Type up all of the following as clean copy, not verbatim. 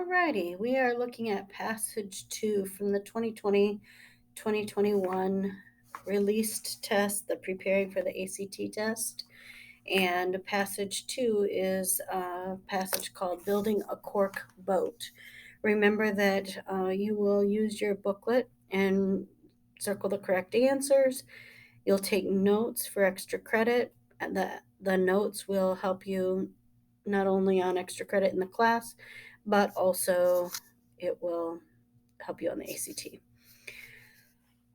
Alrighty, we are looking at passage 2 from the 2020-2021 released test, the preparing for the ACT test. And passage 2 is a passage called Building a Cork Boat. Remember that you will use your booklet and circle the correct answers. You'll take notes for extra credit, and the notes will help you not only on extra credit in the class, but also it will help you on the ACT.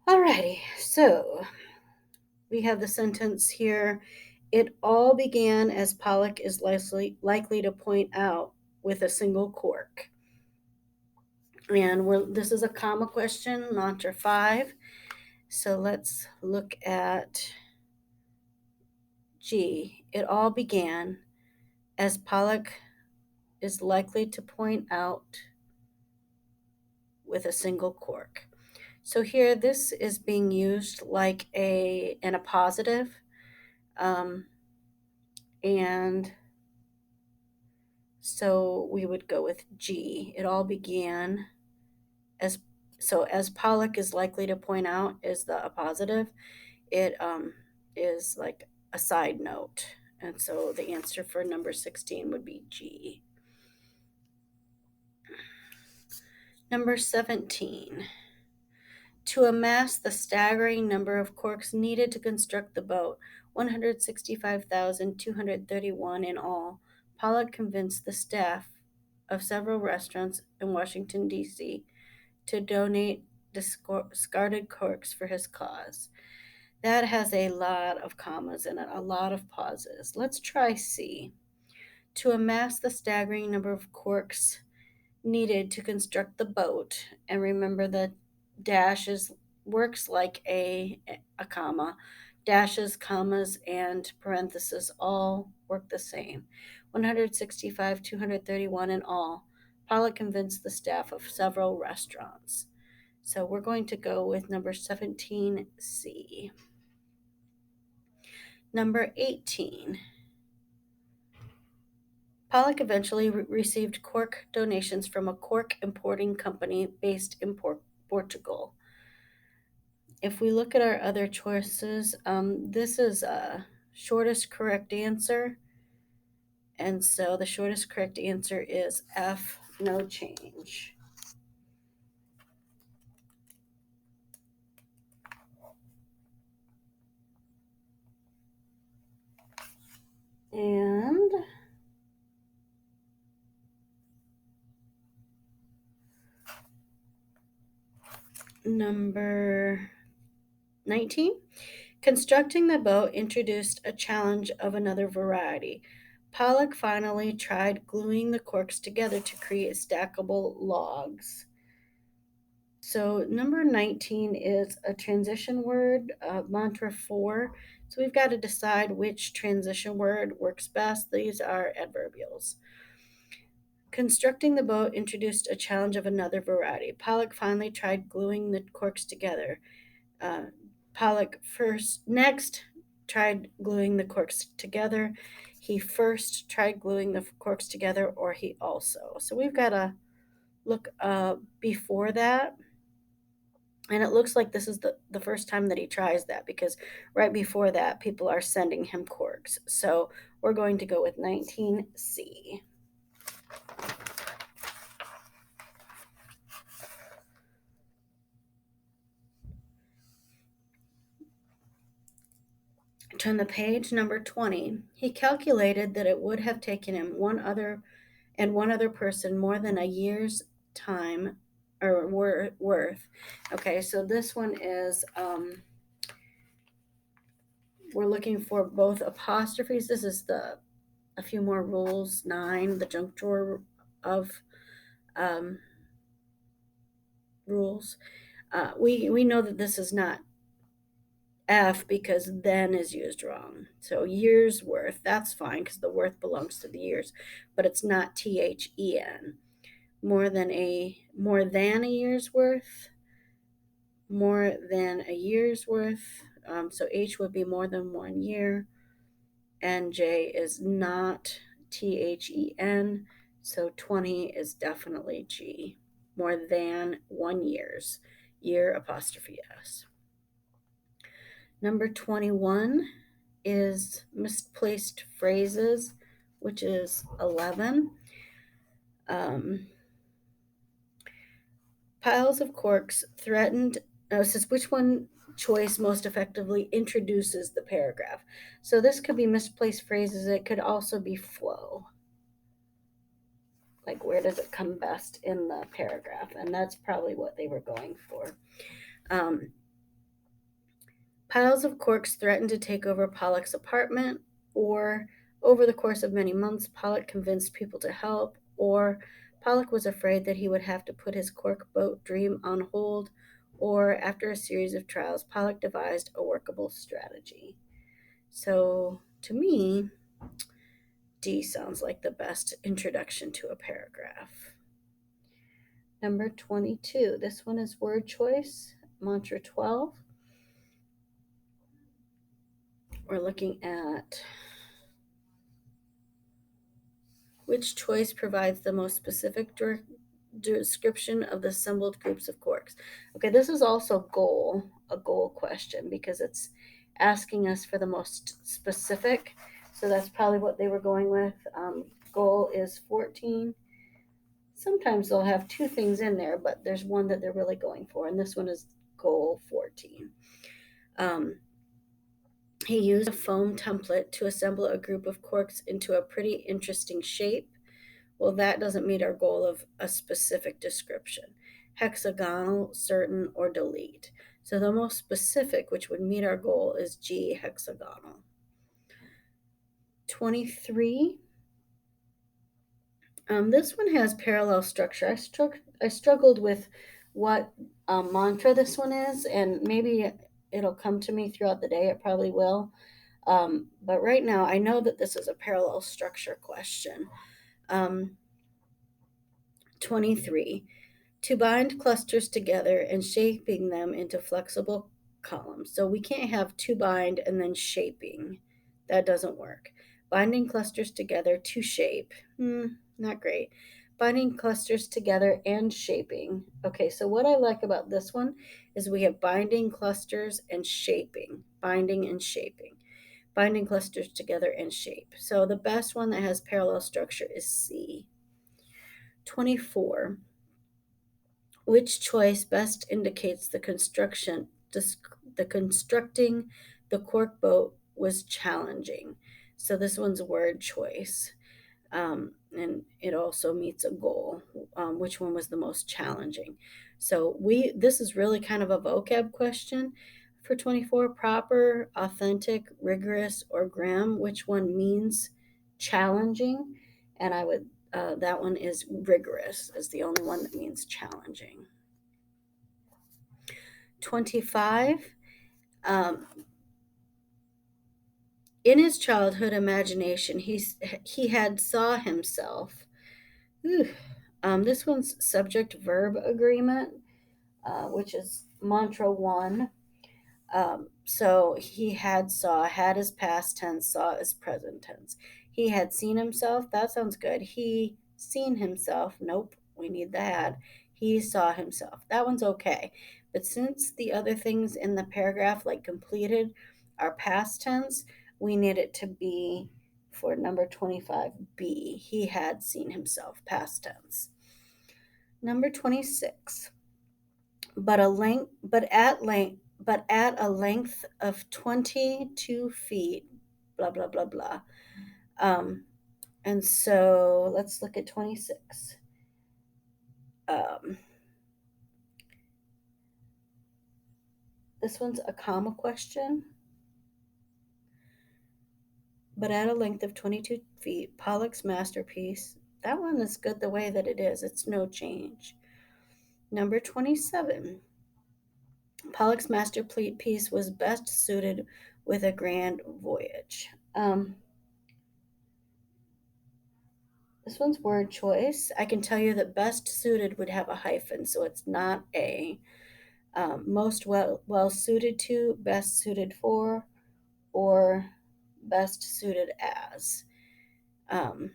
Alrighty, so we have the sentence here. It all began, as Pollock is likely to point out, with a single cork. And this is a comma question, mantra 5. So let's look at G. It all began, as Pollock is likely to point out, with a single cork. So here, this is being used like in a positive, and so we would go with G. It all began as Pollock is likely to point out is a positive. It is like a side note, and so the answer for number 16 would be G. Number 17. To amass the staggering number of corks needed to construct the boat, 165,231 in all, Pollock convinced the staff of several restaurants in Washington, D.C. to donate discarded corks for his cause. That has a lot of commas in it, a lot of pauses. Let's try C. To amass the staggering number of corks needed to construct the boat, and remember the dashes works like a comma. Dashes, commas, and parentheses all work the same. 165, 231 in all. Pollock convinced the staff of several restaurants. So we're going to go with number 17C. Number 18. Pollock eventually received cork donations from a cork importing company based in Portugal. If we look at our other choices, this is a shortest correct answer. And so the shortest correct answer is F, no change. And number 19. Constructing the boat introduced a challenge of another variety. Pollock finally tried gluing the corks together to create stackable logs. So number 19 is a transition word, mantra 4. So we've got to decide which transition word works best. These are adverbials. Constructing the boat introduced a challenge of another variety. Pollock finally tried gluing the corks together. Pollock next tried gluing the corks together. He first tried gluing the corks together, or he also. So we've got to look before that. And it looks like this is the first time that he tries that, because right before that, people are sending him corks. So we're going to go with 19C. Turn the page, number 20. He calculated that it would have taken him one other person more than a year's time or worth. Okay, so this one is we're looking for both apostrophes. This is a few more rules. 9, the junk drawer of rules. We know that this is not F because then is used wrong. So years worth, that's fine because the worth belongs to the years, but it's not THEN. More than a year's worth, more than a year's worth. So H would be more than 1 year, and J is not THEN. So 20 is definitely G. More than 1 years. Year apostrophe S. Number 21 is misplaced phrases, which is 11. Um, Piles of corks threatened. It says which one choice most effectively introduces the paragraph. So this could be misplaced phrases. It could also be flow. Like where does it come best in the paragraph? And that's probably what they were going for. Um, Piles of corks threatened to take over Pollock's apartment, or over the course of many months, Pollock convinced people to help, or Pollock was afraid that he would have to put his cork boat dream on hold, or after a series of trials, Pollock devised a workable strategy. So to me, D sounds like the best introduction to a paragraph. Number 22. This one is word choice, mantra 12. We're looking at which choice provides the most specific description of the assembled groups of quarks. Okay, this is also a goal question because it's asking us for the most specific. So that's probably what they were going with. Goal is 14. Sometimes they'll have two things in there, but there's one that they're really going for, and this one is goal 14. Um, he used a foam template to assemble a group of corks into a pretty interesting shape. Well, that doesn't meet our goal of a specific description. Hexagonal, certain, or delete. So the most specific, which would meet our goal, is G, hexagonal. 23. This one has parallel structure. I struggled with what mantra this one is, and maybe it'll come to me throughout the day. It probably will. But right now, I know that this is a parallel structure question. Um, 23. To bind clusters together and shaping them into flexible columns. So we can't have to bind and then shaping. That doesn't work. Binding clusters together to shape. Not great. Binding clusters together and shaping. Okay, so what I like about this one is we have binding clusters and shaping. Binding and shaping. Binding clusters together and shape. So the best one that has parallel structure is C. 24. Which choice best indicates the constructing the cork boat was challenging? So this one's word choice. And it also meets a goal. Which one was the most challenging? So this is really kind of a vocab question for 24. Proper, authentic, rigorous, or grim. Which one means challenging? And I would that one is rigorous, is the only one that means challenging. 25. Um, in his childhood imagination, he had saw himself. This one's subject verb agreement, which is mantra 1. So he had saw, had is past tense, saw is present tense. He had seen himself. That sounds good. He seen himself. Nope, we need the had. He saw himself. That one's okay. But since the other things in the paragraph, like completed, are past tense, we need it to be for number 25B. He had seen himself, past tense. Number 26. But at a length of 22 feet, blah blah blah blah. And so let's look at 26. This one's a comma question. But at a length of 22 feet, Pollock's masterpiece. That one is good the way that it is. It's no change. Number 27. Pollock's masterpiece was best suited with a grand voyage. This one's word choice. I can tell you that best suited would have a hyphen, so it's not a. Most well suited to, best suited for, or best suited as. Um,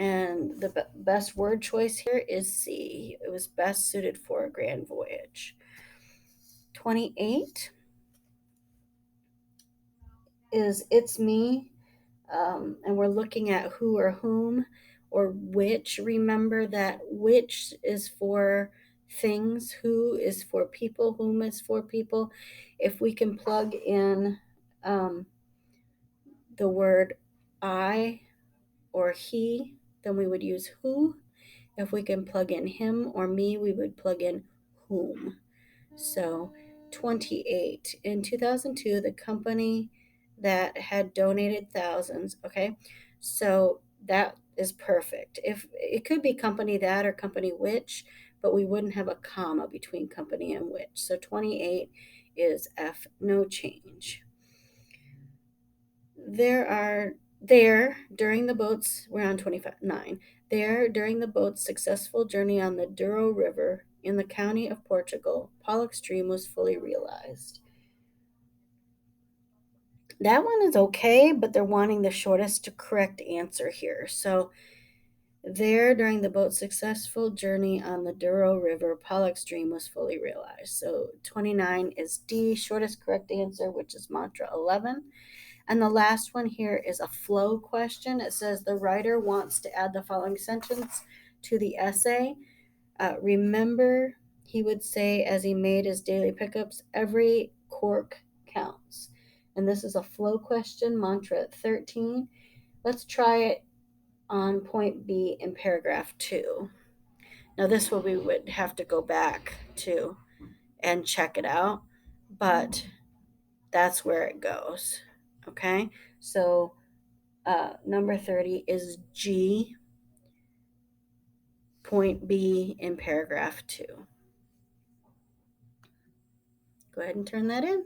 And the best word choice here is C. It was best suited for a grand voyage. 28 is It's Me, and we're looking at who or whom or which. Remember that which is for things, who is for people, whom is for people. If we can plug in um, the word I or he, then we would use who. If we can plug in him or me, we would plug in whom. So 28. In 2002, the company that had donated thousands, okay? So that is perfect. If it could be company that or company which, but we wouldn't have a comma between company and which. So 28 is F, no change. There during the boat's we're on 29. There during the boat's successful journey on the Douro River in the county of Portugal, Pollock's dream was fully realized. That one is okay, but they're wanting the shortest correct answer here. So there during the boat's successful journey on the Douro River, Pollock's dream was fully realized. So 29 is D, shortest correct answer, which is mantra 11. And the last one here is a flow question. It says the writer wants to add the following sentence to the essay. Remember, he would say as he made his daily pickups, every cork counts. And this is a flow question, mantra 13. Let's try it on point B in paragraph 2. Now, this one we would have to go back to and check it out, but that's where it goes. Okay, so number 30 is G, point B in paragraph 2. Go ahead and turn that in.